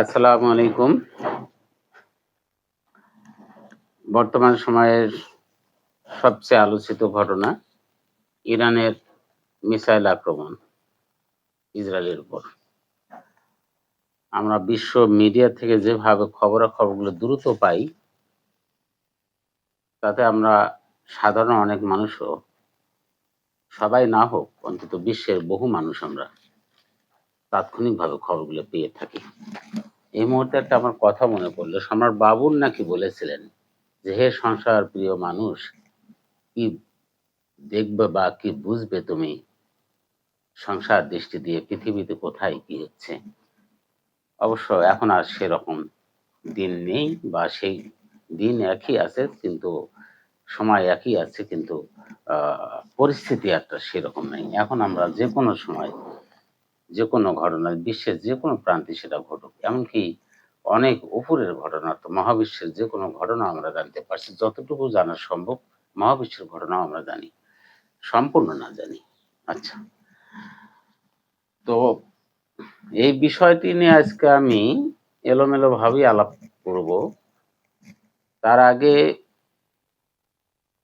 আসসালামু আলাইকুম। বর্তমান সময়ের সবচেয়ে আলোচিত ঘটনা ইরানের মিসাইল আক্রমণ ইসরায়েলের উপর। আমরা বিশ্ব মিডিয়া থেকে যেভাবে খবরাখবরগুলো দ্রুত পাই, তাতে আমরা সাধারণ অনেক মানুষও, সবাই না হোক অন্তত বিশ্বের বহু মানুষ আমরা তাৎক্ষণিকভাবে খবরগুলো পেয়ে থাকি। এই মুহূর্তে একটা আমার কথা মনে পড়লো, সম্রাট বাবুর নাকি বলেছিলেন যে, হে সংসার প্রিয় মানুষ, কি দেখবে বা কি বুঝবে তুমি সংসার দৃষ্টি দিয়ে পৃথিবীতে কোথায় কি হচ্ছে। অবশ্য এখন আর সেরকম দিন নেই, বা সেই দিন একই আছে, কিন্তু সময় একই আছে, কিন্তু পরিস্থিতি একটা সেরকম নেই। এখন আমরা যে কোনো সময় যে কোনো ঘটনা, বিশ্বের যে কোনো প্রান্তে সেটা ঘটুক, এমনকি অনেক উপরের ঘটনা, তো মহাবিশ্বের যে কোনো ঘটনা আমরা জানতে পারছি। যতটুকু জানা সম্ভব মহাবিশ্বের ঘটনাও আমরা জানি, সম্পূর্ণ না জানি। আচ্ছা, তো এই বিষয়টি নিয়ে আজকে আমি এলোমেলো ভাবেই আলাপ করব। তার আগে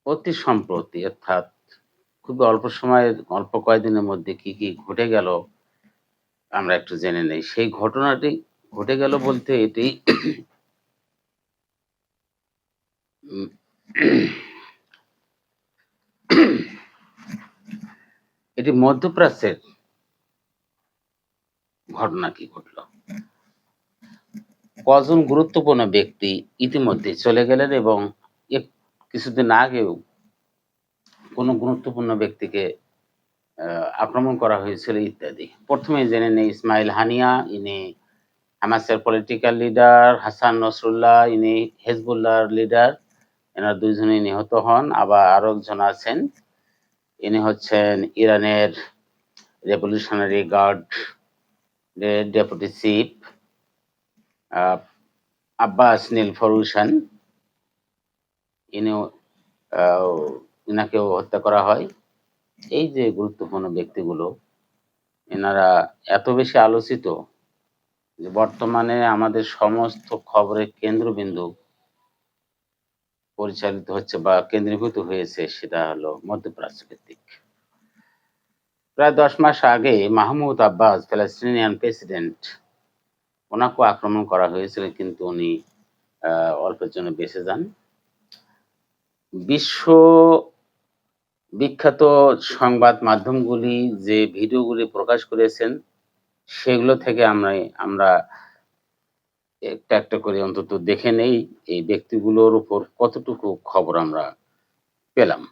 অতি সম্প্রতি, অর্থাৎ খুব অল্প সময়ের, অল্প কয়েকদিনের মধ্যে কি কি ঘটে গেল আমরা একটু জেনে নেই। সেই ঘটনাটি ঘটে গেল বলতে এটি উম, এটি মধ্যপ্রাচ্যের ঘটনা। কি ঘটলো, কজন গুরুত্বপূর্ণ ব্যক্তি ইতিমধ্যে চলে গেলেন, এবং কিছুদিন আগেও কোনো গুরুত্বপূর্ণ ব্যক্তিকে আক্রমণ করা হয়েছিল ইত্যাদি। প্রথমে জেনে নেই ইসমাইল হানিয়া, ইনি হামাসের পলিটিক্যাল লিডার। হাসান নসরুল্লাহ, ইনি হেজবুল্লাহর লিডার। এনার দুইজনেই নিহত হন। আবার আরো একজন আছেন, ইনি হচ্ছেন ইরানের revolutionary guard deputy chief Abbas Nilforoushan. ইনাকেও হত্যা করা হয়। এই যে গুরুত্বপূর্ণ ব্যক্তিগুলো, এনারা এত বেশি আলোচিত যে বর্তমানে আমাদের সমস্ত খবরের কেন্দ্রবিন্দু পরিচালিত হচ্ছে বা কেন্দ্রীভূত হয়েছে, সেটা হলো মধ্যপ্রাচ্য ভিত্তিক। প্রায় 10 মাস আগে মাহমুদ আব্বাস, প্যালেস্টিনিয়ান প্রেসিডেন্ট, ওনাকেও আক্রমণ করা হয়েছিল, কিন্তু উনি অল্পের জন্য বেঁচে যান। বিশ্ব বিখ্যাত সংবাদ মাধ্যমগুলি যে ভিডিওগুলি প্রকাশ করেছেন, সেগুলো থেকে আমরা একটা একটা করে অন্তত দেখে নেই এই ব্যক্তিগুলোর উপর কতটুকু খবর আমরা পেলাম।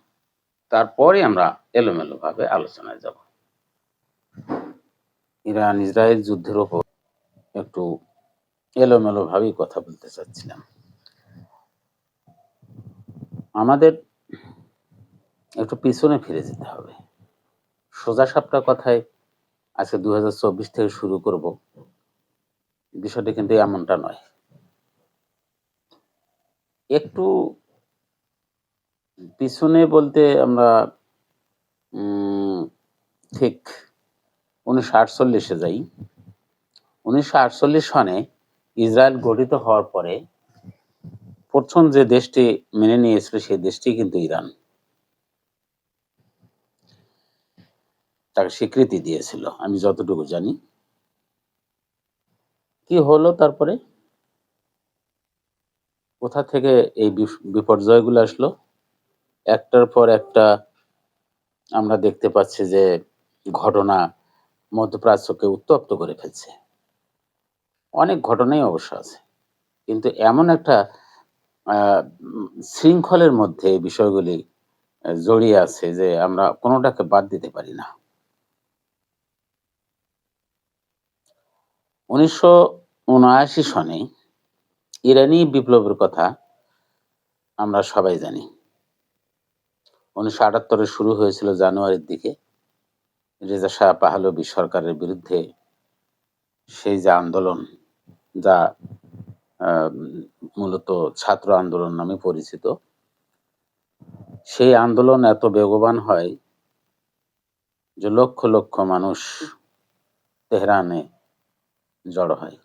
তারপরে আমরা এলোমেলো ভাবে আলোচনায় যাব। ইরান ইসরায়েল যুদ্ধের উপর একটু এলোমেলো ভাবেই কথা বলতে চাচ্ছিলাম। আমাদের একটু পিছনে ফিরে যেতে হবে। সোজা সাপটা কথায় আজকে 2024 থেকে শুরু করব, বিষয়টা কিন্তু এমনটা নয়। একটু পিছনে বলতে আমরা ঠিক 1948-এ যাই। 1948 সনে ইসরায়েল গঠিত হওয়ার পরে প্রথম যে দেশটি মেনে নিয়েছিল, সেই দেশটি কিন্তু ইরান, তাকে স্বীকৃতি দিয়েছিল আমি যতটুকু জানি। কি হলো তারপরে, কোথা থেকে এই বিপর্যয়গুলো আসলো, একটার পর একটা আমরা দেখতে পাচ্ছি যে ঘটনা মধ্যপ্রাচ্যকে উত্তপ্ত করে ফেলছে। অনেক ঘটনাই অবশ্য আছে, কিন্তু এমন একটা শৃঙ্খলের মধ্যে এই বিষয়গুলি জড়িয়ে আছে যে আমরা কোনোটাকে বাদ দিতে পারি না। 1979 সনে ইরানি বিপ্লবের কথা আমরা সবাই জানি। 1978-এ শুরু হয়েছিল জানুয়ারির দিকে, রেজা শাহ পাহলভী সরকারের বিরুদ্ধে সেই যে আন্দোলন, যা মূলত ছাত্র আন্দোলন নামে পরিচিত, সেই আন্দোলন এত বেগবান হয় যে লক্ষ লক্ষ মানুষ তেহরানে জড়ো হয়।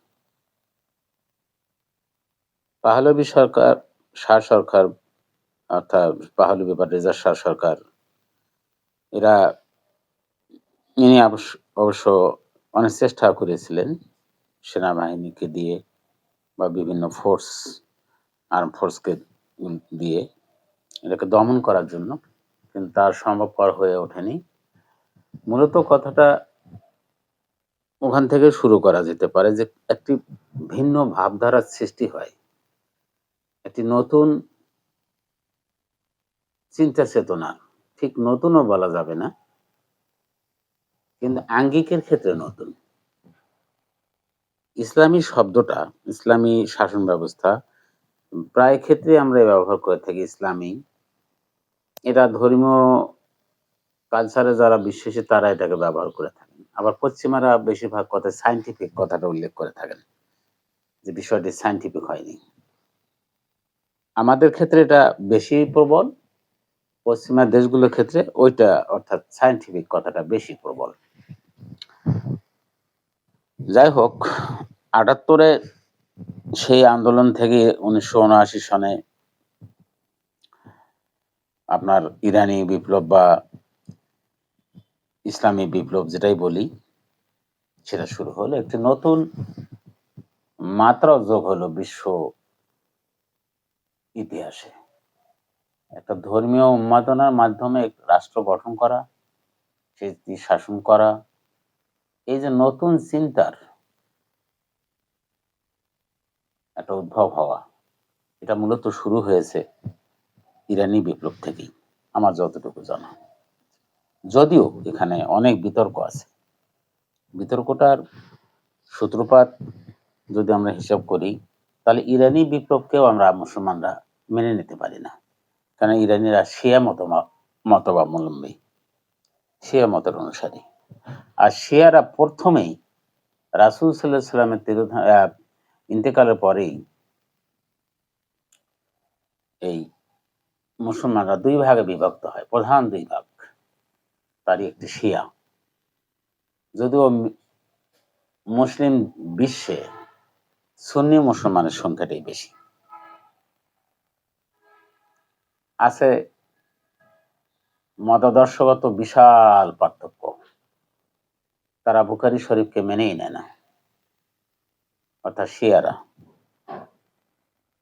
পাহলবী সরকার, শাহ সরকার, অর্থাৎ পাহলবী বা রেজা শাহ সরকার, এরা ইনি অবশ্য অনেক চেষ্টা করেছিলেন সেনাবাহিনীকে দিয়ে বা বিভিন্ন আর্ম ফোর্সকে দিয়ে এটাকে দমন করার জন্য, কিন্তু তার সম্ভবপর হয়ে ওঠেনি। মূলত কথাটা ওখান থেকে শুরু করা যেতে পারে যে একটি ভিন্ন ভাবধারার সৃষ্টি হয়, একটি নতুন চিন্তা চেতনা, ঠিক নতুনও বলা যাবে না, কিন্তু আঙ্গিকের ক্ষেত্রে নতুন। ইসলামী শব্দটা, ইসলামী শাসন ব্যবস্থা প্রায় ক্ষেত্রে আমরা ব্যবহার করে থাকি। ইসলামী, এটা ধর্মীয় কালচারে যারা বিশ্বাসী তারা এটাকে ব্যবহার করে থাকেন। আবার পশ্চিমারা বেশিরভাগ কথায় সায়েন্টিফিক কথাটা উল্লেখ করে থাকেন, যে বিষয়টি সায়েন্টিফিক হয়নি। আমাদের ক্ষেত্রে এটা বেশি প্রবল, পশ্চিমা দেশগুলোর ক্ষেত্রে ওইটা অর্থাৎ সায়েন্টিফিক কথাটা বেশি প্রবল। যাই হোক, ৭৮-এ সেই আন্দোলন থেকে ১৯৭৯ সনে আপনার ইরানি বিপ্লব বা ইসলামী বিপ্লব যেটাই বলি, সেটা শুরু হলো। একটি নতুন মাত্রা যোগ হলো বিশ্ব ইতিহাসে। একটা ধর্মীয় উন্মাদনার মাধ্যমে রাষ্ট্র গঠন করা, সেই শাসন করা, এই যে নতুন চিন্তার একটা উদ্ভব হওয়া, এটা মূলত শুরু হয়েছে ইরানি বিপ্লব থেকেই, আমার যতটুকু জানা। যদিও এখানে অনেক বিতর্ক আছে। বিতর্কটার সূত্রপাত যদি আমরা হিসাব করি, তাহলে ইরানি বিপ্লবকেও আমরা মুসলমানরা মেনে নিতে পারি না, কারণ ইরানিরা শিয়া মতাবলম্বী, শিয়া মতের অনুসারী। আর শিয়ারা প্রথমেই রাসূল সাল্লাল্লাহু আলাইহি সাল্লামের ইন্তেকালের পরেই এই মুসলমানরা দুই ভাগে বিভক্ত হয়, প্রধান দুই ভাগ, তারই একটি শিয়া। যদিও মুসলিম বিশ্বে সুন্নি মুসলমানের সংখ্যাটাই বেশি। আছে মতাদর্শগত বিশাল পার্থক্য, তারা বুখারী শরীফকে মেনেই নেয় না, অর্থাৎ শিয়ারা।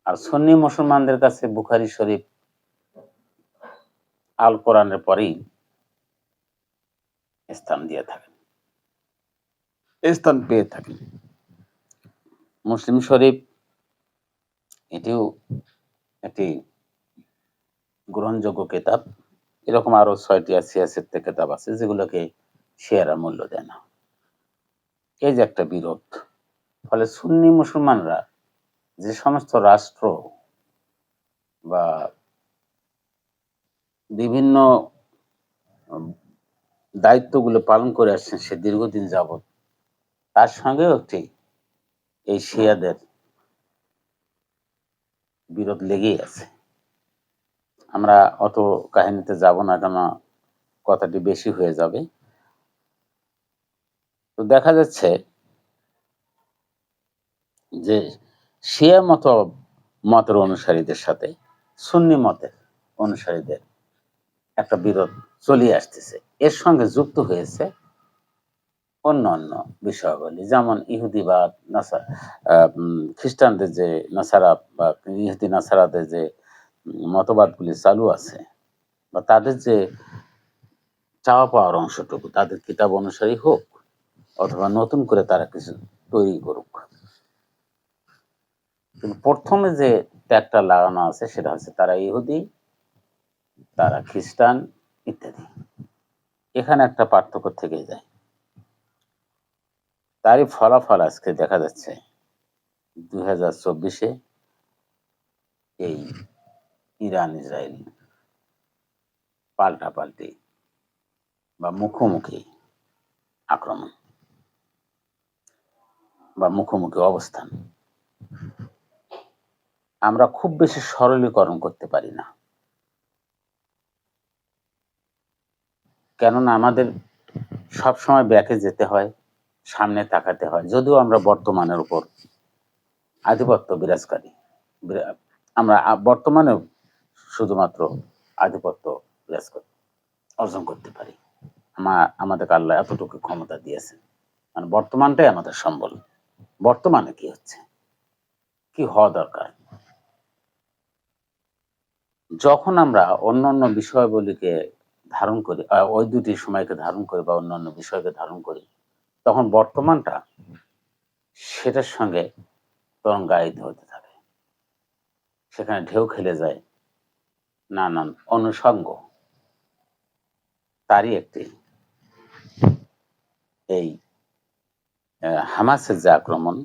আর সুন্নি মুসলমানদের কাছে বুখারী শরীফ আল কোরআনের পরেই স্থান দিয়ে থাকেন, স্থান পেয়ে থাকেন। মুসলিম শরীফ এটিও একটি গ্রহণযোগ্য কিতাব। এরকম আরো ৬টি সিয়াসেতে কিতাব আছে যেগুলোকে শিয়ারা মূল্য দেয় না। এই যে একটা বিরোধ, ফলে সুন্নি মুসলমানরা যে সমস্ত রাষ্ট্র বা বিভিন্ন দায়িত্বগুলো পালন করে আসছেন সে দীর্ঘদিন যাবৎ, তার সঙ্গেও একটি এই শিয়াদের বিরোধ লেগেই আছে। আমরা অত কাহিনীতে যাব না, কেন কথাটি বেশি হয়ে যাবে। তো দেখা যাচ্ছে যে শিয়া মতের অনুসারীদের সাথে সুন্নি মতের অনুসারীদের একটা বিরোধ চলিয়ে আসতেছে। এর সঙ্গে যুক্ত হয়েছে অন্যান্য বিষয়াবলী, যেমন ইহুদিবাদ, খ্রিস্টানদের যে নাসারা বা ইহুদি নাসারাদের যে মতবাদগুলি চালু আছে, বা তাদের যে চাওয়া পাওয়ার অংশটুকু তাদের কিতাব অনুসারী হোক, অথবা নতুন করে তারা কিছু তৈরি করুক, কিন্তু প্রথমে যে ট্যাগটা লাগানো আছে সেটা হচ্ছে তারা ইহুদি, তারা খ্রিস্টান ইত্যাদি। এখানে একটা পার্থক্য থেকে যায়। তারই ফলাফল আজকে দেখা যাচ্ছে 2024-এ এই ইরান ইসরায়েল পাল্টাপাল্টি বা মুখোমুখি আক্রমণ বা মুখোমুখি অবস্থান। আমরা খুব বেশি সরলীকরণ করতে পারি না, কেননা আমাদের সবসময় ব্যাকে যেতে হয়, সামনে তাকাতে হয়, যদিও আমরা বর্তমানের উপর আধিপত্য বিরাজকারী। আমরা বর্তমানে শুধুমাত্র আধিপত্য অর্জন করতে পারি। আমাদেরকে আল্লাহ এতটুকু ক্ষমতা দিয়েছেন, মানে বর্তমানটাই আমাদের সম্বল। বর্তমানে কি হচ্ছে, কি হওয়া দরকার। যখন আমরা অন্যান্য বিষয়গুলিকে ধারণ করি, ওই দুটি সময়কে ধারণ করি বা অন্যান্য বিষয়কে ধারণ করি, তখন বর্তমানটা সেটার সঙ্গে তরঙ্গায়িত হতে থাকে, সেখানে ঢেউ খেলে যায় নানান অনুষঙ্গ। তারই একটি এই হামাসের যে আক্রমণ,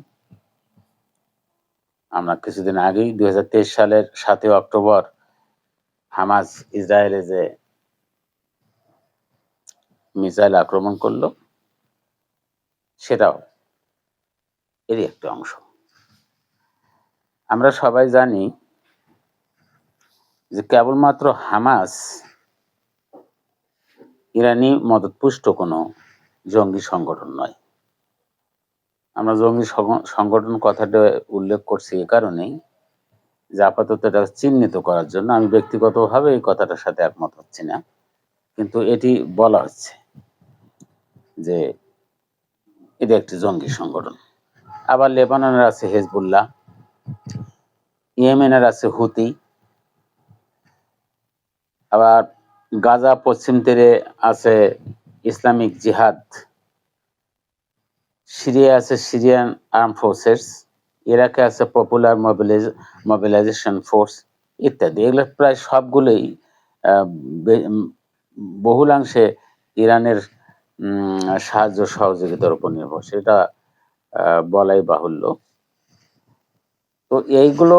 আমরা কিছুদিন আগেই 2023 সালের 7 অক্টোবর হামাস ইসরায়েলে যে মিসাইল আক্রমণ করলো, সেটাও এরই একটি অংশ। আমরা সবাই জানি যে কেবলমাত্র হামাস ইরানি মদতপুষ্ট কোনো জঙ্গি সংগঠন নয়। আমরা জঙ্গি সংগঠন কথাটা উল্লেখ করছি এ কারণেই যে আপাতত এটা চিহ্নিত করার জন্য। আমি ব্যক্তিগতভাবে এই কথাটার সাথে একমত হচ্ছি না, কিন্তু এটি বলা হচ্ছে যে এটা একটি জঙ্গি সংগঠন। আবার লেবাননের আছে হেজবুল্লাহ, ইয়েমেনের আছে হুতি, আবার গাজা পশ্চিম তীরে আছে ইসলামিক জিহাদ, সিরিয়া আছে সিরিয়ান আর্ম ফোর্সেস, ইরাকে আছে পপুলার মোবিলাইজেশন ফোর্স ইত্যাদি। এগুলো প্রায় সবগুলোই বহুলাংশে ইরানের সাহায্য সহযোগিতার উপর নির্ভর, সেটা বলাই বাহুল্য। তো এইগুলো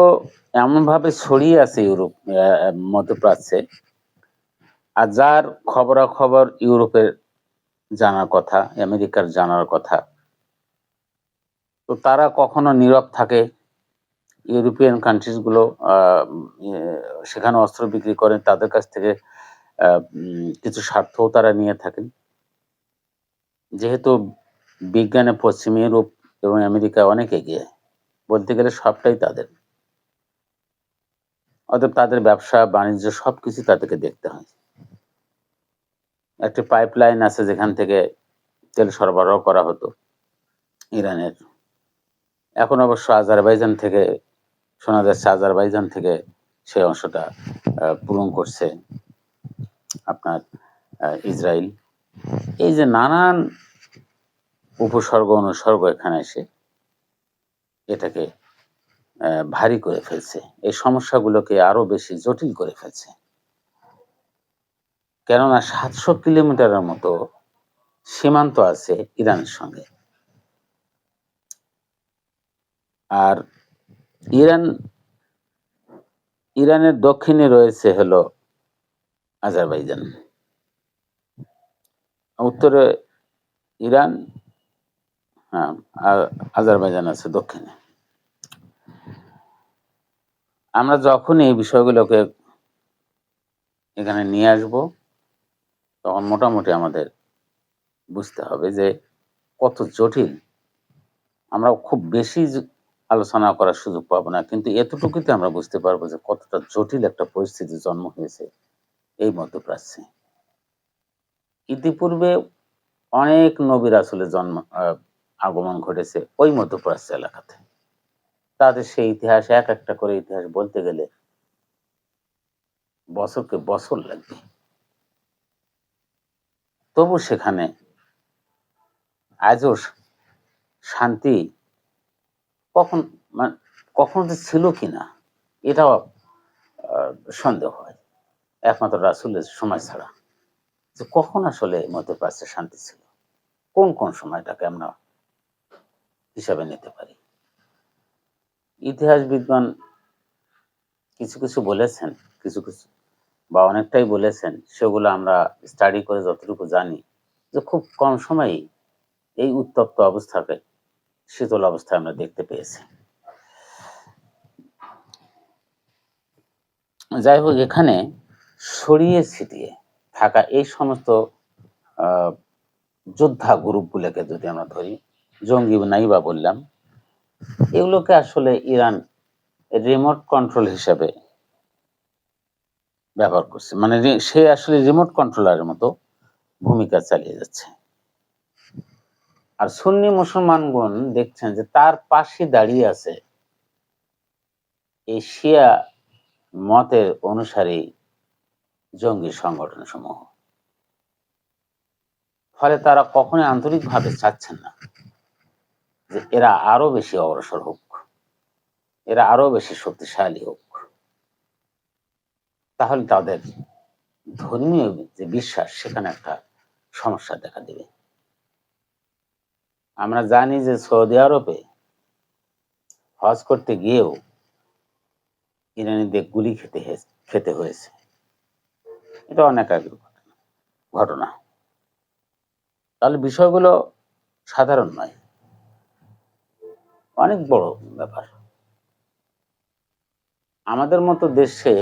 এমনভাবে ছড়িয়ে আছে ইউরোপ মধ্যপ্রাচ্যে, আর যার খবরাখবর ইউরোপের জানার কথা, আমেরিকার জানার কথা, তো তারা কখনো নীরব থাকে। ইউরোপিয়ান কান্ট্রিজ গুলো সেখানে অস্ত্র বিক্রি করেন, তাদের কাছ থেকে কিছু স্বার্থও তারা নিয়ে থাকেন। যেহেতু বিজ্ঞানে পশ্চিম ইউরোপ এবং আমেরিকা অনেক এগিয়ে, বলতে গেলে সবটাই তাদের, অতএব তাদের ব্যবসা বাণিজ্য সবকিছু তাদেরকে দেখতে হয়। একটি পাইপলাইন আছে যেখান থেকে তেল সরবরাহ করা হতো ইরানের, এখন অবশ্য আজারবাইজান থেকে শোনা যাচ্ছে, আজারবাইজান থেকে সেই অংশটা পূরণ করছে আপনার ইসরায়েল। এই যে নানান উপসর্গ অনুসর্গ এখানে এসে এটাকে ভারী করে ফেলছে, এই সমস্যাগুলোকে আরো বেশি জটিল করে ফেলছে। কেননা 700 কিলোমিটারের মতো সীমান্ত আছে ইরানের সঙ্গে, আর ইরানের দক্ষিণে রয়েছে হলো আজারবাইজান, উত্তরে ইরান, হ্যাঁ, আর আজারবাইজান আছে দক্ষিণে। আমরা যখন এই বিষয়গুলোকে এখানে নিয়ে আসব, তখন মোটামুটি আমাদের বুঝতে হবে যে কত জটিল। আমরা খুব বেশি আলোচনা করার সুযোগ পাবো না, কিন্তু এতটুকুতে আমরা বুঝতে পারবো যে কতটা জটিল একটা পরিস্থিতি জন্ম হয়েছে এই মধ্যপ্রাচ্যে। ইতিপূর্বে অনেক নবী রাসূলের আগমন ঘটেছে ওই মধ্যপ্রাচ্য এলাকাতে। তাদের সেই ইতিহাস এক একটা করে ইতিহাস বলতে গেলে বছরকে বছর লাগবে। তবু সেখানে আজও শান্তি কখন কখনো যে ছিল কিনা এটাও সন্দেহ হয়, একমাত্র রাসূলের সময় ছাড়া, যে কখন আসলে মধ্যপ্রাচ্যে শান্তি ছিল, কোন কোন সময়টাকে আমরা হিসাবে নিতে পারি। ইতিহাস বিদ্বান কিছু কিছু বলেছেন, কিছু কিছু বা অনেকটাই বলেছেন, সেগুলো আমরা স্টাডি করে যতটুকু জানি যে খুব কম সময়েই এই উত্তপ্ত অবস্থাকে শীতল অবস্থায় আমরা দেখতে পেয়েছি। যাই হোক, এখানে ছড়িয়ে ছিটিয়ে থাকা এই সমস্ত যোদ্ধা গ্রুপগুলোকে যদি আমরা ধরি, জঙ্গি নাই বা বললাম, এগুলোকে আসলে ইরান রিমোট কন্ট্রোল হিসাবে ব্যবহার করছে, মানে সে আসলে রিমোট কন্ট্রোলারের মতো ভূমিকা চালিয়ে যাচ্ছে। আর সুন্নি মুসলমানগণ দেখছেন যে তার পাশে দাঁড়িয়ে আছে এই শিয়া মতের অনুসারী জঙ্গি সংগঠন সমূহ। ফলে তারা কখনোই আন্তরিকভাবে চাচ্ছেন না যে এরা আরো বেশি অগ্রসর হোক, এরা আরো বেশি শক্তিশালী হোক, তাহলে তাদের ধর্মীয় যে বিশ্বাস সেখানে একটা সমস্যা দেখা দেবে। আমরা জানি যে সৌদি আরবে হজ করতে গিয়েও ইরানিদের গুলি খেতে হয়েছে। এটা অনেক আগের ঘটনা। তাহলে বিষয়গুলো সাধারণ নয়, অনেক বড় ব্যাপার। আমাদের মতো দেশে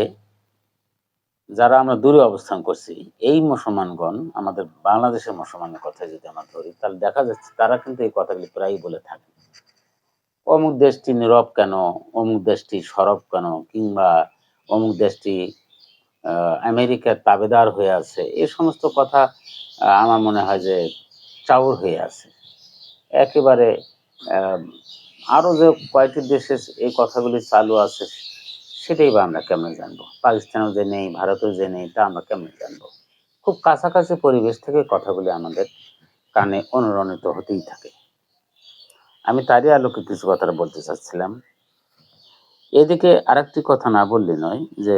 যারা আমরা দূরে অবস্থান করছি, এই মুসলমানগণ, আমাদের বাংলাদেশের মুসলমানের কথা যদি আমরা ধরি, তাহলে দেখা যাচ্ছে তারা কিন্তু এই কথাগুলি প্রায়ই বলে থাকে। অমুক দেশটি নীরব কেন, অমুক দেশটি সরব কেন, কিংবা অমুক দেশটি আমেরিকার তাবেদার হয়ে আছে, এই সমস্ত কথা আমার মনে হয় যে চাউর হয়ে আছে একেবারে। আরো যে কয়েকটি দেশে এই কথাগুলি চালু আছে সেটাই বা আমরা কেমন জানবো? পাকিস্তানেও যে নেই, ভারতেও যে নেই, তা আমরা কেমন জানবো? খুব কাছাকাছি পরিবেশ থেকে কথাগুলি আমাদের কানে অনুরণিত হতেই থাকে। আমি তারই আলোকে কিছু কথা বলতে চাচ্ছিলাম। এদিকে আরেকটি কথা না বললে নয় যে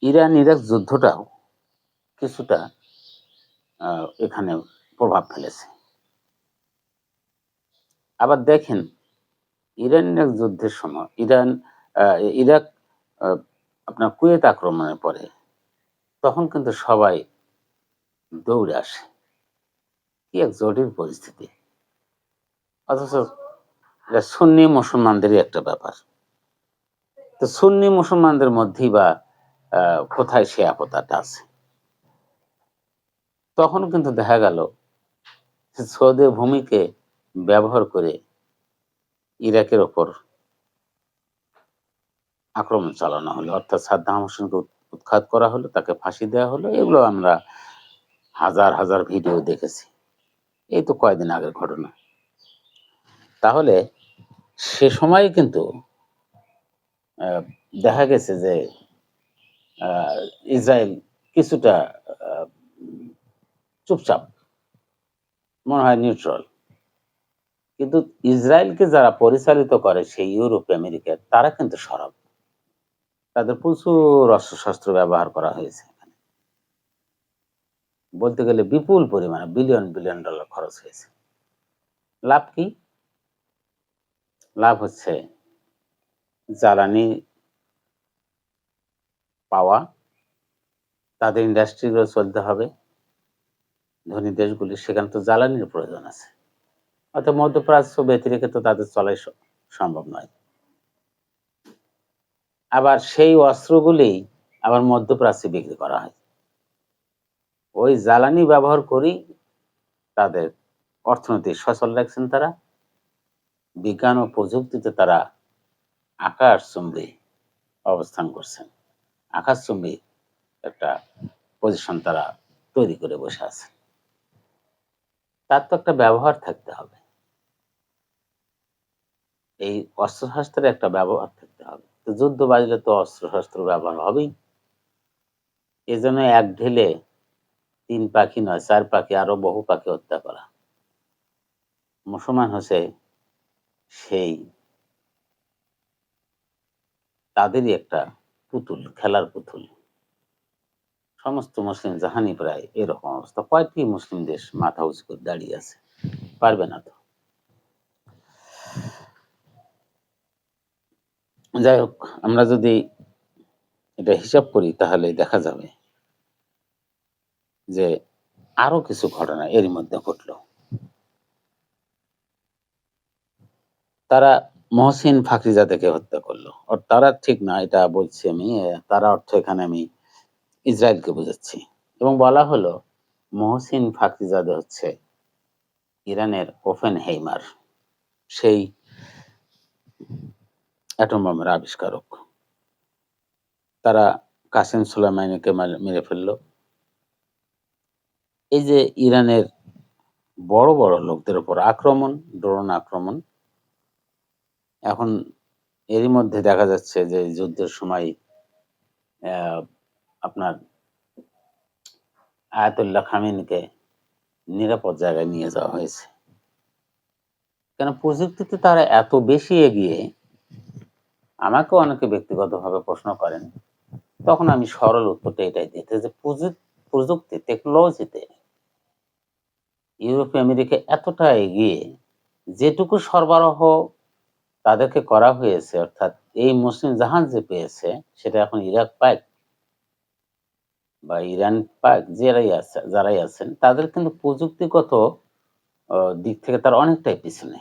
ইরান ইরাক যুদ্ধটাও কিছুটা এখানে প্রভাব ফেলেছে। আবার দেখেন, ইরান ইরাক যুদ্ধের সময় ইরাক আপনার কুয়েত আক্রমণের পরে তখন কিন্তু সবাই দৌড়ে আসে। কি এক জটিল পরিস্থিতি! অথচ এটা সুন্নি মুসলমানদেরই একটা ব্যাপার। তো সুন্নি মুসলমানদের মধ্যেই বা কোথায় সে আপত্তিটা আছে? তখন কিন্তু দেখা গেল সৌদি ভূমিকে ব্যবহার করে ইরাকের ওপর আক্রমণ চালানো হলো, অর্থাৎ সাদ্দাম হোসেনকে উৎখাত করা হলো, তাকে ফাঁসি দেওয়া হলো। এগুলো আমরা হাজার হাজার ভিডিও দেখেছি, এই তো কয়েকদিন আগের ঘটনা। তাহলে সে সময় কিন্তু দেখা গেছে যে ইসরায়েল কিছুটা চুপচাপ, মনে হয় নিউট্রাল। কিন্তু ইসরায়েলকে যারা পরিচালিত করে সেই ইউরোপ আমেরিকা, তারা কিন্তু সরব। তাদের প্রচুর অস্ত্রশস্ত্র ব্যবহার করা হয়েছে। বলতে গেলে বিপুল পরিমাণে বিলিয়ন বিলিয়ন ডলার খরচ হয়েছে। লাভ কি? লাভ হচ্ছে জ্বালানি পাওয়া, তাদের ইন্ডাস্ট্রিগুলো চলতে হবে। ধনী দেশগুলি, সেখানে তো জ্বালানির প্রয়োজন আছে, অর্থাৎ মধ্যপ্রাচ্য ব্যতিরেকে তো তাদের চলাই সম্ভব নয়। আবার সেই অস্ত্রগুলি আবার মধ্যপ্রাচ্যে বিক্রি করা হয়। ওই জ্বালানি ব্যবহার করি তাদের অর্থনীতি সচল রাখছেন তারা। বিজ্ঞান ও প্রযুক্তিতে তারা আকাশচুম্বী অবস্থান করছেন, আকাশচুম্বী একটা পজিশন তারা তৈরি করে বসে আছে। তার তো একটা ব্যবহার থাকতে হবে, এই অস্ত্রশস্ত্রের একটা ব্যবহার থাকতে হবে। তো যুদ্ধ বাজলে তো অস্ত্রশস্ত্র ব্যবহার হবেই। এজন্য এক ঢিলে ৩ পাখি নয়, ৪ পাখি, আরো বহু পাখি হত্যা করা। মুসলমান হচ্ছে সেই তাদেরই একটা পুতুল, খেলার পুতুল। সমস্ত মুসলিম জাহানই প্রায় এরকম অবস্থা। কয়েকটি মুসলিম দেশ মাথা উঁচু করে দাঁড়িয়ে আছে, পারবে না তো। যাই হোক, আমরা যদি এটা হিসাব করি তাহলে দেখা যাবে যে আরো কিছু ঘটনা এরই মধ্যে ঘটলো। তারা মহসিন ফাকরিজাদেকে হত্যা করলো। তারা ঠিক না, এটা বলছি আমি, তারা অর্থ এখানে আমি ইসরায়েলকে বোঝাচ্ছি। এবং বলা হলো মহসিন ফাকরিজাদে হচ্ছে ইরানের ওপেনহেইমার, সেই অ্যাটম বোমের আবিষ্কারক। তারা কাসেম সুলাইমানিকে মেরে ফেলল। এই যে ইরানের বড় বড় লোকদের উপর আক্রমণ, ড্রোন আক্রমণ, এখন এরই মধ্যে দেখা যাচ্ছে যে যুদ্ধের সময় আপনার আয়াতুল্লাহ খামেনিকে নিরাপদ জায়গায় নিয়ে যাওয়া হয়েছে। কেন? প্রযুক্তিতে তারা এত বেশি এগিয়ে। আমাকে অনেকে ব্যক্তিগতভাবে প্রশ্ন করেন, তখন আমি সরল উত্তরটা এটাই দিতে যে প্রযুক্তি টেকনোলজিতে ইউরোপ আমেরিকা এতটা এগিয়ে, যেটুকু সরবরাহ তাদেরকে করা হয়েছে, অর্থাৎ এই মুসলিম জাহান যে পেয়েছে সেটা এখন ইরাক পাক বা ইরান পাক যারাই আছেন তাদের কিন্তু প্রযুক্তিগত দিক থেকে তার অনেকটাই পিছনে।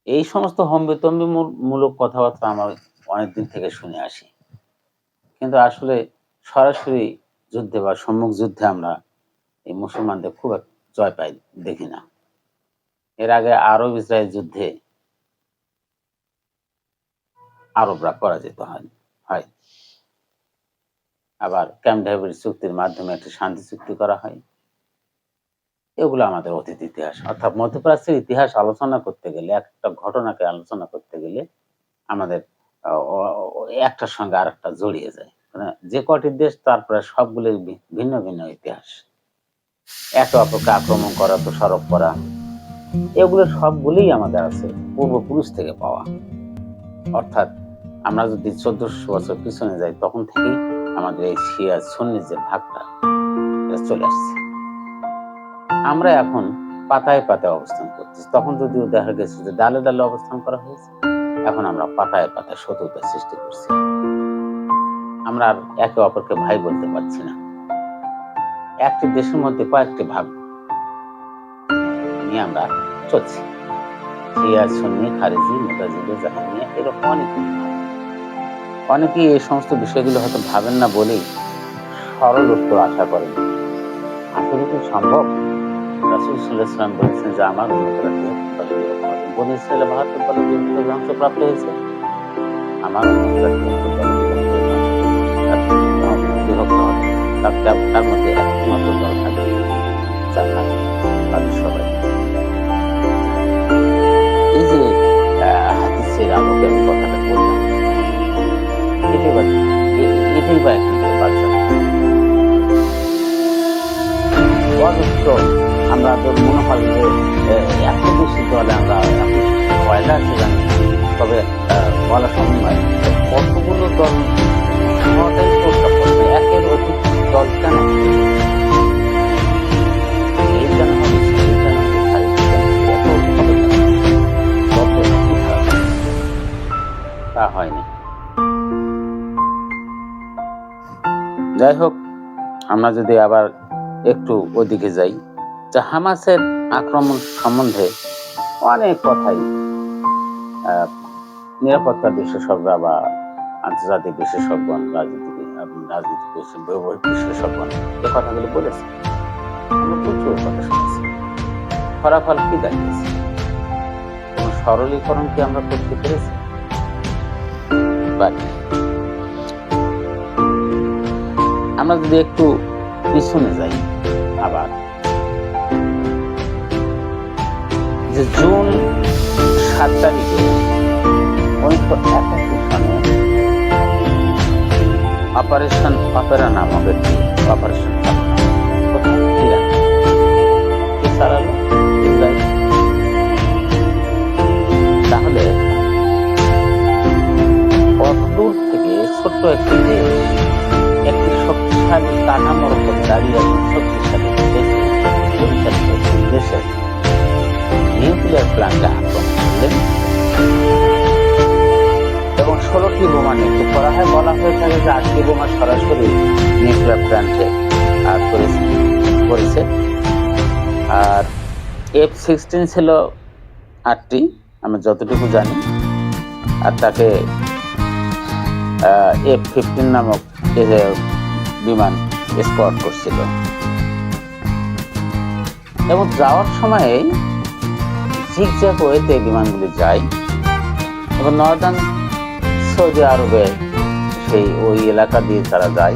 এই সমস্ত হম্বিতম্বি মূলক কথাবার্তা আমরা অনেকদিন থেকে শুনে আসি, কিন্তু আসলে সরাসরি যুদ্ধে বা সম্মুখ যুদ্ধে আমরা এই মুসলমানদের খুব জয় পাই দেখি না। এর আগে আরব ইসরায়েল যুদ্ধে আরবরা পরাজিত হয়। আবার ক্যাম্প ডেভিড চুক্তির মাধ্যমে একটা শান্তি চুক্তি করা হয়। এগুলো আমাদের অতীত ইতিহাস। অর্থাৎ মধ্যপ্রাচ্যের ইতিহাস আলোচনা করতে গেলে, একটা ঘটনাকে আলোচনা করতে গেলে আমাদের একটার সঙ্গে আর একটা জড়িয়ে যায়। যে কটি দেশ তারপরে সবগুলোর ভিন্ন ভিন্ন ইতিহাস। একে অপরকে আক্রমণ করা, তো সরব করা, এগুলো সবগুলোই আমাদের আছে পূর্বপুরুষ থেকে পাওয়া। অর্থাৎ আমরা যদি 1400 বছর পিছনে যাই, তখন থেকেই আমাদের এই শিয়া সুন্নি যে ভাগটা চলে আসছে। আমরা এখন পাতায় পাতায় অবস্থান করতেছি। তখন যদিও দেখা গেছে যে ডালে ডালে অবস্থান করা হয়েছে, এখন আমরা পাতায় পাতায় শত্রুতা সৃষ্টি করছি। আমরা আর একে অপরকে ভাই বলতে পারছি না। একটি দেশের মধ্যে কয়েকটি ভাগ নিয়ে আমরা চলছি। শিয়া সুন্নি, খারেজি, মুতাজিলি, জাহামিয়া, এরকম অনেকেই এই সমস্ত বিষয়গুলো হয়তো ভাবেন না বলেই সরল উত্তর আশা করেন। আসলে কি সম্ভব? রাসূল সাল্লাল্লাহু আলাইহি ওয়াসাল্লাম বলেছেন যে আমার উম্মতরা 73 দলে বিভক্ত হবে। বনী ইসরাঈল 72 দলে ধ্বংসপ্রাপ্ত হয়েছে, আমার উম্মতরা 73 দলে বিভক্ত হবে। তার মধ্যে একমাত্র দল থাকবে জান্নাত, বাকি সবাই। এই যে হাদিসের আলোকে আমি কথাটা বললাম, এটাই বা এখান থেকে বাচ্চা অজস্র আমরা তো মনে হয় যে এত বেশি দলে আমরা কয়লা আছে জানি, তবে বলা সম্ভব নয় কতগুলো দল হওয়াটাই প্রস্তাব করবে। একের অধিক দল কেন? এই কেন হবে, সেই কেন তা হয়নি। যাই হোক, আমরা যদি আবার একটু ওদিকে যাই, যে হামাসের আক্রমণ সম্বন্ধে অনেক কথাই নিরাপত্তা বিশেষজ্ঞরা বা আন্তর্জাতিক বিশেষজ্ঞ, রাজনৈতিক বিশেষজ্ঞ এ কথাগুলো বলেছে। আমরা প্রচুর কথা শুনেছি। ফলাফল কি দাঁড়িয়েছে? কোন সরলীকরণ কি আমরা করতে পেরেছি? আমরা যদি একটু পিছনে যাই আবার, যে জুন 7 তারিখে 1981 সালে অপারেশন অপেরা নামক একটি অপারেশন চালালো ইসরায়েল। তাহলে কতদূর থেকে ছোট্ট একটি দেশ, একটি শক্তিশালী কাঠামোর উপর দাঁড়িয়ে শক্তিশালী পরিচালিত দেশের নিউক্লিয়ার প্ল্যান্টে আক্রমণ করলেন এবং 16টি বোমা নিক্ষেপ করা হয়। বলা হয়ে থাকে যে 8টি বোমা সরাসরি নিউক্লিয়ার প্ল্যান্টে করেছে, আর F-16 ছিল 8টি, আমি যতটুকু জানি, আর তাকে F-15 নামক বিমান স্কোয়াড করছিল। এবং যাওয়ার সময় জিগজ্যাগ ওয়েতে বিমানগুলি যায় এবং নর্দার্ন সৌদি আরবে সেই ওই এলাকা দিয়ে তারা যায়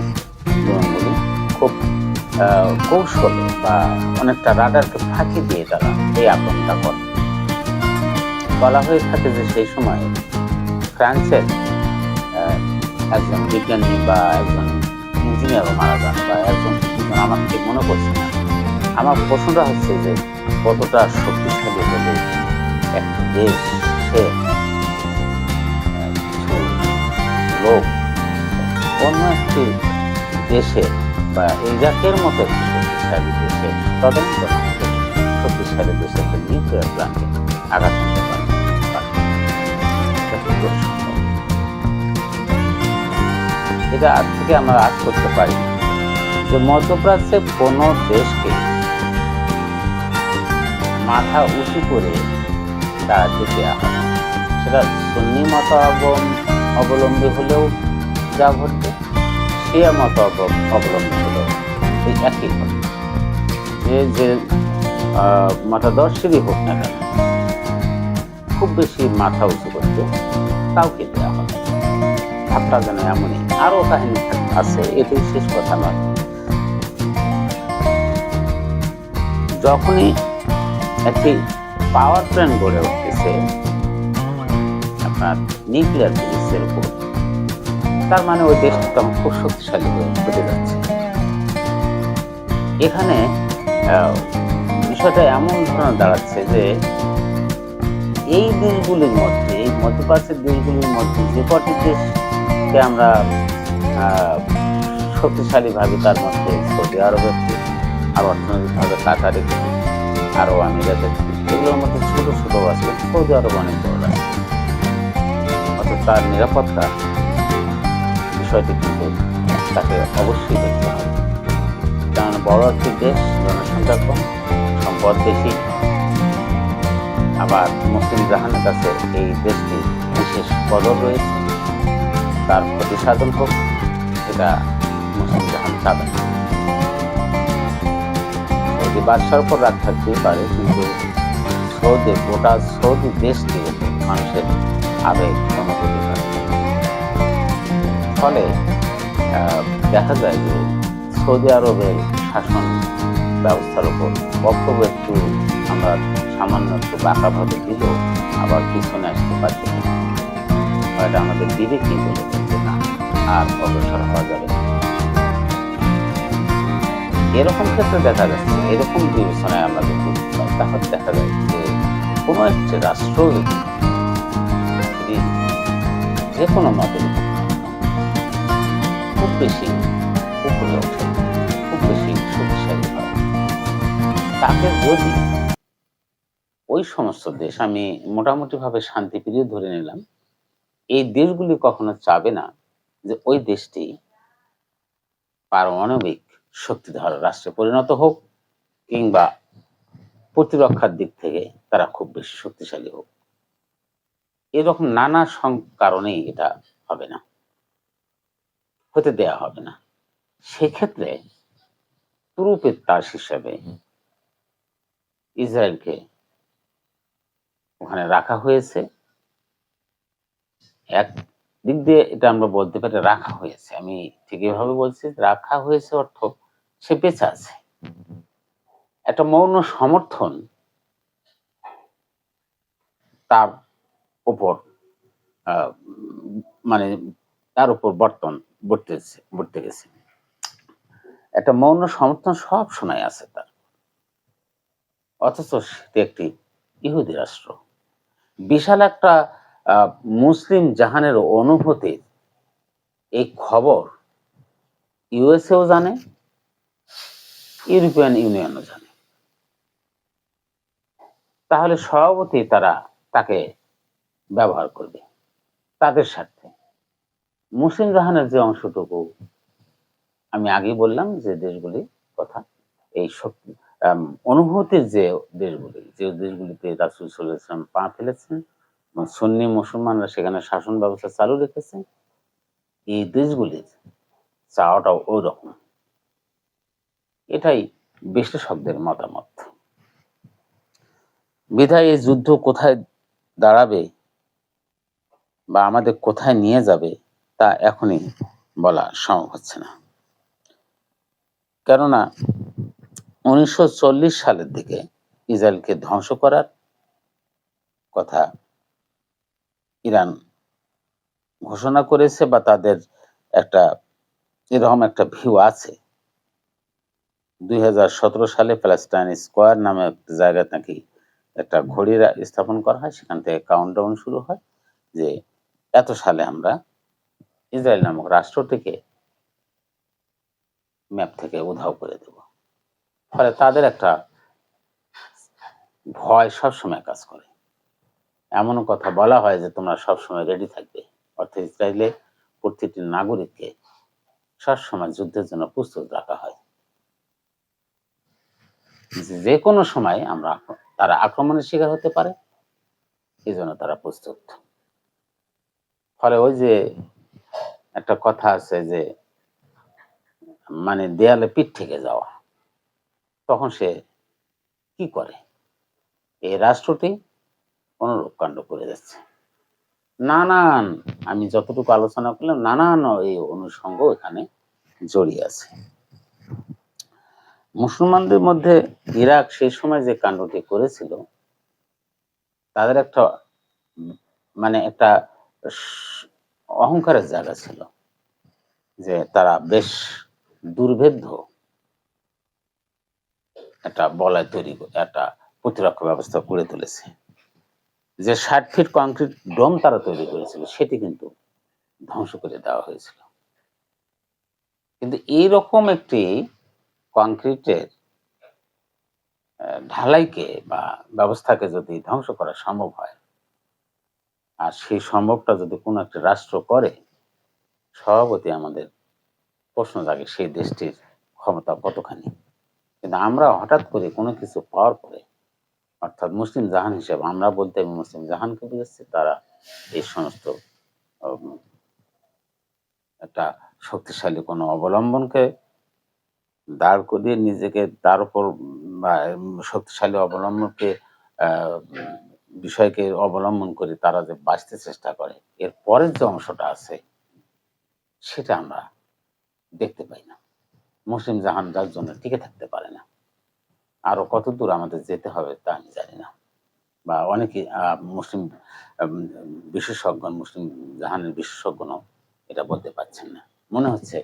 ড্রোনগুলি খুব কৌশলে বা অনেকটা রাডারকে ফাঁকি দিয়ে তারা এই আক্রমণটা করে। বলা হয়ে থাকে যে সেই সময় ফ্রান্সের একজন বিজ্ঞানী বা একজন ইঞ্জিনিয়ারও মারা যান বা একজন, আমার ঠিক মনে পড়ছে না। আমার প্রশ্নটা হচ্ছে যে কতটা শক্তিশালী হলে একটা দেশ সে কিছু লোক অন্য একটি দেশের বা ইরাকের মতো একটি শক্তিশালী দেশের তদন্ত না করে শক্তিশালী দেশের একটা নিউক্লিয়ার প্ল্যান্টে আঘাত করতে পারে। এটা আজ থেকে আমরা আজ করতে পারি যে মধ্যপ্রাচ্যে কোনো দেশকে মাথা উঁচু করে দাঁড়াতে দেওয়া হবে, সেটা সুন্নি মত অবলম্বী হলেও যা ঘটবে, শিয়া মত অবলম্বী হলেও এই একই ঘটবে। যে মতাদর্শেরই হোক না কেন, খুব বেশি মাথা উঁচু করতে কাউকে দেওয়া হবে। ভাবটা যেন এমনই। আরো কাহিনী আছে, এটাই শেষ কথা নয়। যখনই একটি পাওয়ার প্ল্যান্ট গড়ে উঠতেছে আপনার নিউক্লিয়ার বেসের উপর, তার মানে ওই দেশটা তখন খুব শক্তিশালী হতে যাচ্ছে। এখানে বিষয়টা এমন ধরনের দাঁড়াচ্ছে যে এই দেশগুলির মধ্যে, এই মধ্যপ্রাচ্যের দেশগুলির মধ্যে যে কটি দেশকে আমরা শক্তিশালী ভাবে, তার মধ্যে সৌদি আরব একটি, আর অর্থনৈতিকভাবে কাতার একটি, আরো আমিরাত একটি, এগুলোর মধ্যে ছোট ছোট আছে, সৌদি আরব অনেক বড় আছে। অর্থাৎ তার নিরাপত্তা বিষয়টি কিন্তু তাকে অবশ্যই দেখতে হবে। কারণ বড় একটি দেশ, জনসংখ্যা কম, সম্পদ বেশি, আবার মুসলিম জাহানের কাছে এই দেশটি বিশেষ কদর রয়েছে। তার ক্ষতি সাধন হোক, এটা মুসলিম জাহান চাবে না। সৌদি বাদশার উপর রাগ থাকতেই পারে, কিন্তু গোটা সৌদি দেশটি মানুষের আবেগ অনুভূতি করে। ফলে দেখা যায় যে সৌদি আরবের শাসন ব্যবস্থার উপর বক্তব্য একটু আমরা সামান্য একটু বাঁকাভাবে দিলেও আবার পিছনে আসতে পারছি না। এটা আমাদের বিবেকই বলে যে না, আর অগ্রসর হওয়া যাবে না। এরকম ক্ষেত্রে দেখা যাচ্ছে, এরকম বিবেচনায় আমরা যদি তাহলে দেখা যায় যে কোনো একটি রাষ্ট্র যদি যে কোনো মতের খুব বেশি উপরে ওঠে, খুব বেশি শক্তিশালী হয়, তাকে যদি ওই সমস্ত দেশ, আমি মোটামুটি ভাবে শান্তিপ্রিয় ধরে নিলাম, এই দেশগুলি কখনো চাবে না যে ওই দেশটি পারমাণবিক শক্তিধর রাষ্ট্রে পরিণত হোক, কিংবা প্রতিরক্ষার দিক থেকে তারা খুব বেশি শক্তিশালী হোক। এরকম নানা কারণেই এটা হবে না, হতে দেয়া হবে না। সেক্ষেত্রে তুরুপের তাস হিসাবে ইসরায়েলকে ওখানে রাখা হয়েছে। এক দিক দিয়ে এটা আমরা বলতে পারি রাখা হয়েছে, আমি ঠিক এভাবে বলছি, রাখা হয়েছে অর্থ সে বেঁচে আছে। একটা মৌন সমর্থন তার উপর মানে তার উপর বর্তে গেছে। একটা মৌন সমর্থন সব সময় আছে তার, অথচ সেটি একটি ইহুদি রাষ্ট্র। বিশাল একটা মুসলিম জাহানের অনুভূতির এই খবর ইউএসএও জানে, ইউরোপিয়ান ইউনিয়নও জানে। তাহলে স্বভাবতই তারা তাকে ব্যবহার করবে তাদের স্বার্থে। মুসলিম জাহানের যে অংশটুকু আমি আগেই বললাম, যে দেশগুলি কথা, এই শক্তি অনুভূতির যে দেশগুলিতে রাসূল সাল্লাল্লাহু আলাইহি ওয়াসাল্লাম পা ফেলেছেন, সুন্নি মুসলমানরা সেখানে শাসন ব্যবস্থা চালু রেখেছে, এই দেশগুলির চাওয়াটাও ওই রকম। এটাই বিশ্লেষকদের মতামত। বিধায় এই যুদ্ধ কোথায় দাঁড়াবে বা আমাদের কোথায় নিয়ে যাবে তা এখনই বলা সম্ভব হচ্ছে না। কেননা 1940 সালের দিকে ইসরায়েলকে ধ্বংস করার কথা ইরান ঘোষণা করেছে, বা তাদের একটা এরকম একটা ভিউ আছে। 2017 সালে প্যালেস্টাইন স্কোয়ার নামে একটা জায়গায় নাকি একটা ঘড়ি স্থাপন করা হয়, সেখান থেকে কাউন্টডাউন শুরু হয় যে এত সালে আমরা ইসরায়েল নামক রাষ্ট্রটিকে ম্যাপ থেকে উধাও করে দেব। ফলে তাদের একটা ভয় সবসময় কাজ করে। এমনও কথা বলা হয় যে তোমরা সবসময় রেডি থাকবে, অর্থাৎ ইসরায়েলে প্রতিটি নাগরিককে সবসময় যুদ্ধের জন্য প্রস্তুত রাখা হয়, যে কোনো সময় তারা আক্রমণের শিকার হতে পারে, এই জন্য তারা প্রস্তুত। ফলে ওই যে একটা কথা আছে যে মানে দেয়ালে পিঠ থেকে যাওয়া, তখন সে কি করে, এই রাষ্ট্রটি অনুরূপ কাণ্ড করে যাচ্ছে। নানান, আমি যতটুকু আলোচনা করলাম, নানান এই অনুষঙ্গ এখানে জড়িয়ে আছে। মুসলমানদের মধ্যে ইরাক সেই সময় যে কাণ্ডটি করেছিল, তাদের একটা মানে একটা অহংকারের জায়গা ছিল যে তারা বেশ দুর্ভেদ্য একটা বলয় তৈরি, একটা প্রতিরক্ষা ব্যবস্থা করে তুলেছে। যে 60 ফিট কংক্রিট ডোম তারা তৈরি করেছিল, সেটি কিন্তু ধ্বংস করে দেওয়া হয়েছিল। কিন্তু এইরকম একটি কংক্রিটের ঢালাইকে বা ব্যবস্থাকে যদি ধ্বংস করা সম্ভব হয়, আর সেই সম্ভবটা যদি কোনো একটা রাষ্ট্র করে, স্বভাবতই আমাদের প্রশ্ন জাগে সেই দেশটির ক্ষমতা কতখানি। কিন্তু আমরা হঠাৎ করে কোনো কিছু পাওয়ার পরে, অর্থাৎ মুসলিম জাহান হিসেবে আমরা বলতে আমি মুসলিম জাহানকে বুঝাচ্ছি, তারা এই সমস্ত একটা শক্তিশালী কোনো অবলম্বনকে দাঁড় করিয়ে নিজেকে তার উপর, বা শক্তিশালী অবলম্বনকে বিষয়কে অবলম্বন করে তারা যে বাঁচতে চেষ্টা করে, এর পরের যে অংশটা আছে সেটা আমরা দেখতে পাই না। মুসলিম জাহান যার জন্য টিকে থাকতে পারে না। আরো কত দূর আমাদের যেতে হবে তা আমি জানি না, বা অনেকে মুসলিম বিশেষজ্ঞ, মুসলিম জাহানের বিশেষজ্ঞও এটা বলতে পারছেন না। মনে হচ্ছে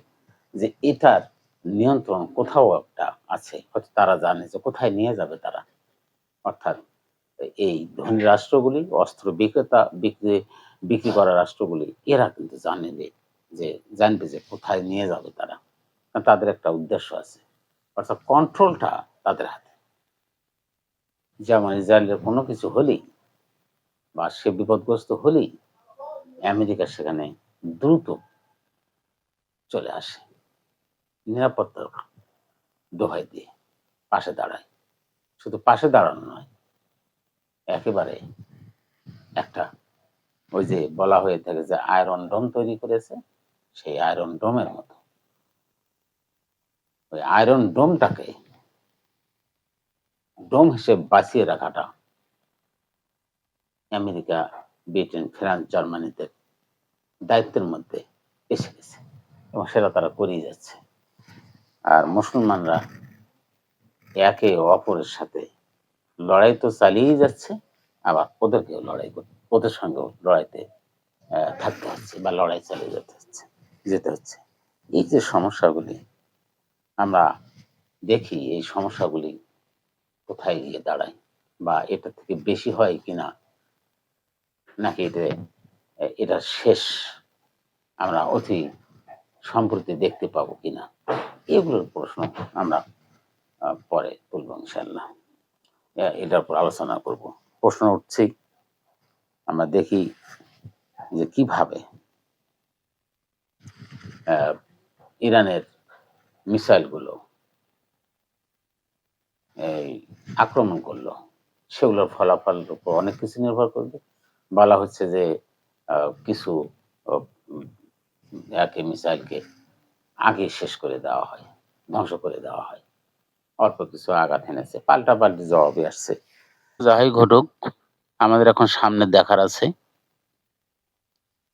যে এটার নিয়ন্ত্রণ কোথাও একটা আছে, হয়তো তারা জানে যে কোথায় নিয়ে যাবে তারা। অর্থাৎ এই ধনী রাষ্ট্রগুলি, অস্ত্র বিক্রি করা রাষ্ট্রগুলি, এরা কিন্তু জানবে যে কোথায় নিয়ে যাবে তারা, তাদের একটা উদ্দেশ্য আছে। অর্থাৎ কন্ট্রোলটা তাদের হাতে। যেমন ইসরায়েলের কোনো কিছু হলেই বা সে বিপদগ্রস্ত হলেই আমেরিকা সেখানে দ্রুত চলে আসে, নিরাপত্তার দোহাই দিয়ে পাশে দাঁড়ায়। শুধু পাশে দাঁড়ানো নয়, একেবারে একটা ওই যে বলা হয়ে থাকে যে আয়রন ডোম তৈরি করেছে, সেই আয়রন ডোমের মতো ওই আয়রন ডোমটাকে ডোম হিসেবে বাঁচিয়ে রাখাটা আমেরিকা, ব্রিটেন, ফ্রান্স, জার্মানিতে দায়িত্বের মধ্যে এসে গেছে, এবং সেটা তারা করেই যাচ্ছে। আর মুসলমানরা একে অপরের সাথে লড়াই তো চালিয়ে যাচ্ছে, আবার ওদেরকেও ওদের সঙ্গেও লড়াইতে থাকতে হচ্ছে, বা লড়াই চালিয়ে যেতে হচ্ছে। এই যে সমস্যাগুলি আমরা দেখি, এই সমস্যাগুলি কোথায় গিয়ে দাঁড়ায়, বা এটা থেকে বেশি হয় কিনা, নাকি এটা শেষ আমরা অতি সম্প্রতি দেখতে পাবো কিনা, এগুলোর প্রশ্ন আমরা পরে তুলব ইনশাল্লাহ। এটার উপর আলোচনা করব। প্রশ্ন উঠছেই, আমরা দেখি যে কিভাবে ইরানের মিসাইলগুলো এই আক্রমণ করলো, সেগুলোর ফলাফলের উপর অনেক কিছু নির্ভর করবে। বলা হচ্ছে যে কিছু মিসাইলকে আগে শেষ করে দেওয়া হয়, ধ্বংস করে দেওয়া হয়, অল্প কিছু আঘাত এনেছে, পাল্টাপাল্টি জবাবে আসছে। যাই ঘটুক, আমাদের এখন সামনে দেখার আছে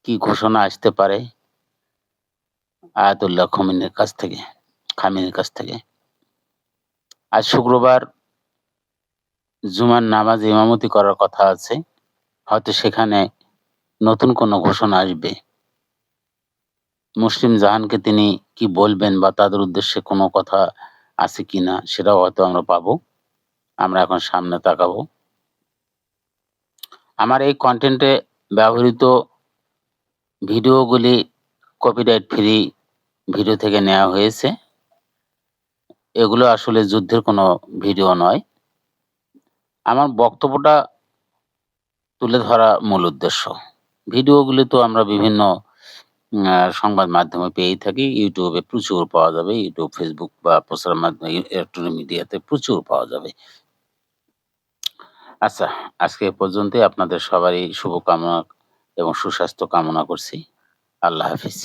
কি ঘোষণা আসতে পারে আয়াতুল্লাহ খামিনের কাছ থেকে। আজ শুক্রবার জুমার নামাজ ইমামতি করার কথা আছে, হয়তো সেখানে নতুন কোনো ঘোষণা আসবে। মুসলিম জাহানকে তিনি কি বলবেন বা তাদের উদ্দেশ্যে কোনো কথা আছে কিনা সেটাও হয়তো আমরা পাবো। আমরা এখন সামনে তাকাবো। আমার এই কন্টেন্টে ব্যবহৃত ভিডিওগুলি কপিরাইট ফ্রি ভিডিও থেকে নেওয়া হয়েছে। এগুলো আসলে যুদ্ধের কোনো ভিডিও নয়। আমার বক্তব্যটা তুলে ধরা মূল উদ্দেশ্য। ভিডিওগুলি তো আমরা বিভিন্ন সংবাদ মাধ্যমে পেয়েই থাকি। ইউটিউবে প্রচুর পাওয়া যাবে। ইউটিউব, ফেসবুক বা প্রচার মাধ্যমে ইলেকট্রনিক মিডিয়াতে প্রচুর পাওয়া যাবে। আচ্ছা, আজকে এ পর্যন্তই। আপনাদের সবারই শুভকামনা এবং সুস্বাস্থ্য কামনা করছি। আল্লাহ হাফিজ।